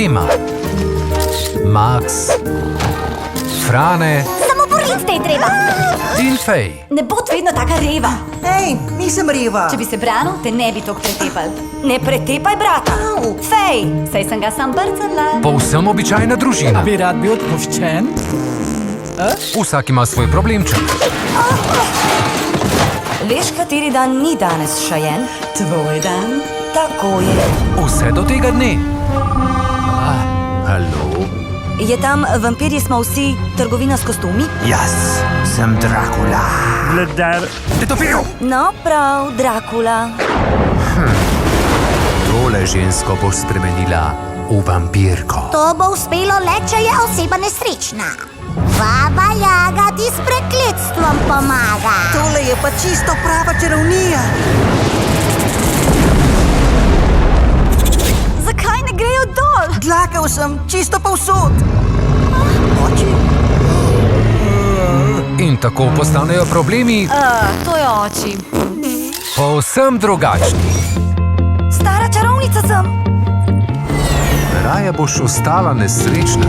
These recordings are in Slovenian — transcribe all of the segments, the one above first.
Ema, Max, Frane Samo borit te je treba. in Fej. Ne bod vedno taka reva. Hej, nisem reva. Če bi se branil, te ne bi tok pretepal. Ne pretepaj brata. Au. Fej, saj sem ga sam brcala. Povsem običajna družina. Bi rad bil odpuščen? Vsak ima svoj problemček. Veš, kateri dan ni danes, Šajen? Tvoj dan? Tako je. Vse do tega dne. Halo? Je tam vampirji smo vsi trgovina s kostumi? Jaz sem Dracula. Vladar. No, prav, Dracula. Tole žensko boš spremenila v vampirko. To bo uspelo le, če je oseba nesrečna. Baba Jaga ti s prekletstvom pomaga. Tole je pa čisto prava čarovnija. Zakaj ne grejo dol? Dlakal sem čisto povsod. Oči. In tako postanejo problemi To je oči. povsem drugačni. Stara čarovnica sem. Raje boš ostala nesrečna.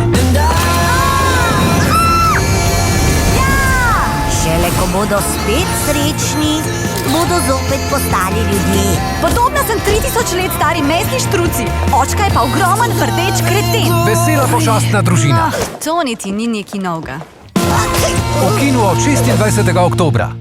Šele ko bodo spet srečni, bodo zopet postali ljudje. Podobna sem 3000 let stari mesni štruci. Očka je pa ogromen rdeč kreten. Vesela pošastna družina. To niti ni neki novega. V kinu od 26. oktobra.